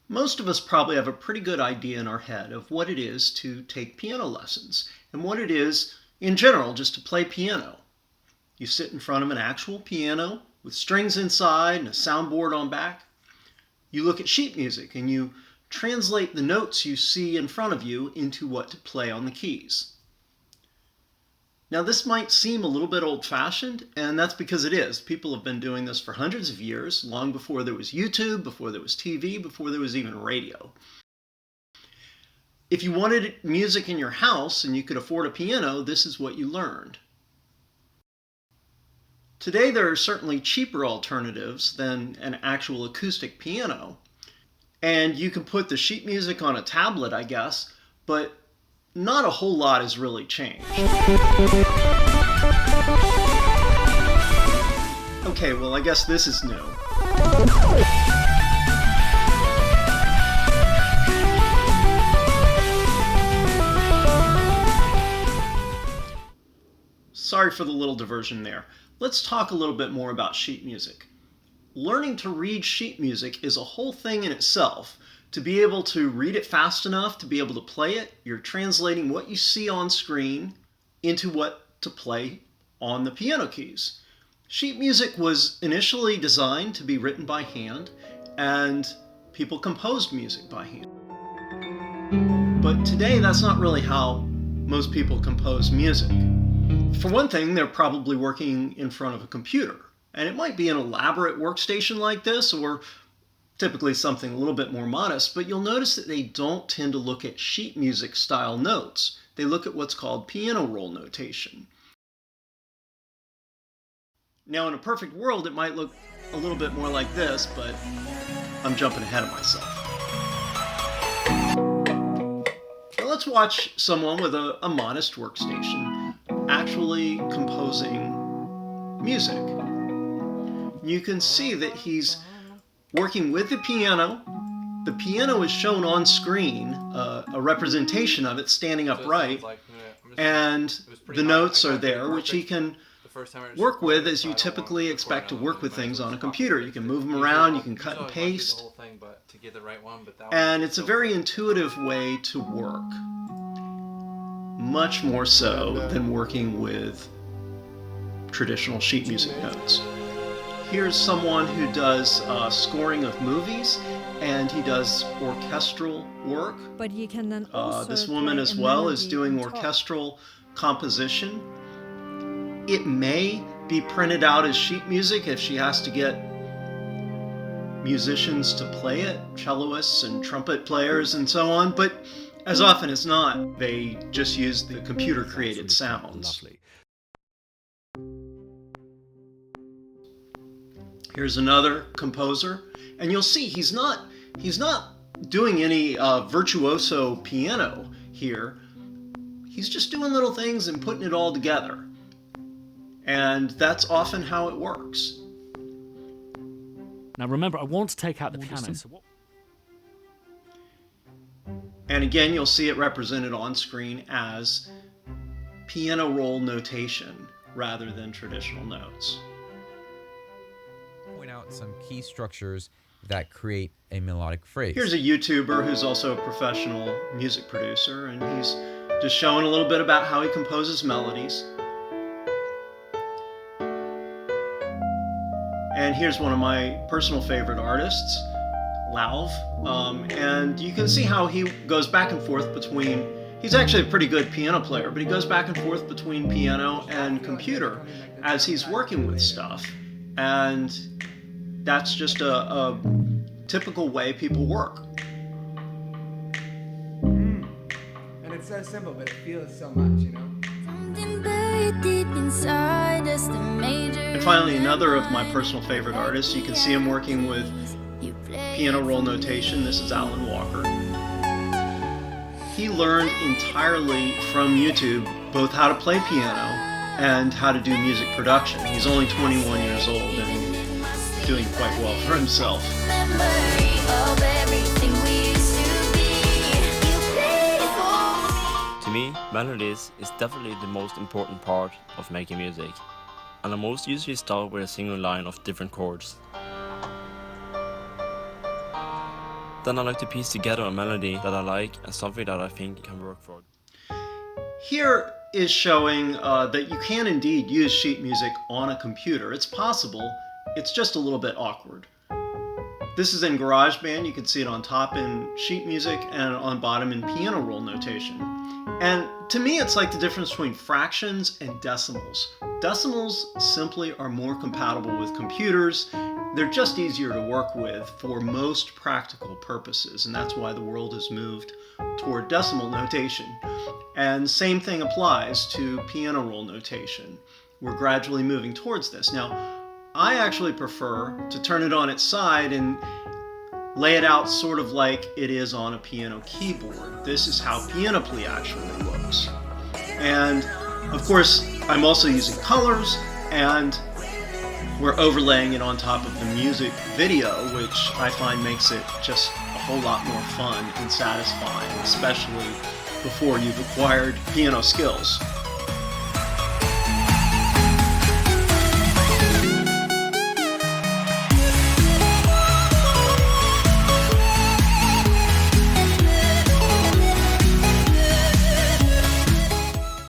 Most of us probably have a pretty good idea in our head of what it is to take piano lessons and what it is in general just to play piano. You sit in front of an actual piano with strings inside and a soundboard on back. You look at sheet music and you translate the notes you see in front of you into what to play on the keys. Now this might seem a little bit old-fashioned, and that's because it is. People have been doing this for hundreds of years, long before there was YouTube, before there was TV, before there was even radio. If you wanted music in your house and you could afford a piano, this is what you learned. Today there are certainly cheaper alternatives than an actual acoustic piano, and you can put the sheet music on a tablet, I guess, but not a whole lot has really changed. Okay, well, I guess this is new. Sorry for the little diversion there. Let's talk a little bit more about sheet music. Learning to read sheet music is a whole thing in itself. To be able to read it fast enough to be able to play it, you're translating what you see on screen into what to play on the piano keys. Sheet music was initially designed to be written by hand, and people composed music by hand. But today, that's not really how most people compose music. For one thing, they're probably working in front of a computer, and it might be an elaborate workstation like this, or typically something a little bit more modest, but you'll notice that they don't tend to look at sheet music style notes. They look at what's called pianoroll notation. Now in a perfect world it might look a little bit more like this, but I'm jumping ahead of myself. Now let's watch someone with a modest workstation actually composing music. You can see that he's working with the piano. The piano is shown on screen, a representation of it standing upright, and the notes are there, which he can work with as you typically expect to work with things on a computer. You can move them around, you can cut and paste, and it's a very intuitive way to work, much more so than working with traditional sheet music notes. Here's someone who does scoring of movies, and he does orchestral work. But you can then also this woman as well is doing orchestral composition. It may be printed out as sheet music if she has to get musicians to play it, celloists and trumpet players and so on, but as often as not, they just use the computer-created sounds. Here's another composer, and you'll see he's not doing any virtuoso piano here. He's just doing little things and putting it all together. And that's often how it works. Now remember, I want to take out the piano. And again, you'll see it represented on screen as pianoroll notation rather than traditional notes. Point out some key structures that create a melodic phrase. Here's a YouTuber who's also a professional music producer, and he's just showing a little bit about how he composes melodies. And here's one of my personal favorite artists, Lauv, and you can see how he goes back and forth between, he's actually a pretty good piano player, but he goes back and forth between piano and computer as he's working with stuff. And that's just a typical way people work. And it's so simple, but it feels so much, you know? And finally, another of my personal favorite artists, you can see him working with pianoroll notation. This is Alan Walker. He learned entirely from YouTube both how to play piano and how to do music production. He's only 21 years old and doing quite well for himself. To me, melodies is definitely the most important part of making music, and I most usually start with a single line of different chords. Then I like to piece together a melody that I like and something that I think can work for. Here is showing that you can indeed use sheet music on a computer. It's possible, it's just a little bit awkward. This is in GarageBand. You can see it on top in sheet music and on bottom in pianoroll notation. And to me, it's like the difference between fractions and decimals. Decimals simply are more compatible with computers. They're just easier to work with for most practical purposes, and that's why the world has moved toward decimal notation. And same thing applies to pianoroll notation. We're gradually moving towards this. Now, I actually prefer to turn it on its side and lay it out sort of like it is on a piano keyboard. This is how pianoply actually looks. And of course, I'm also using colors, and we're overlaying it on top of the music video, which I find makes it just a whole lot more fun and satisfying, especially before you've acquired piano skills.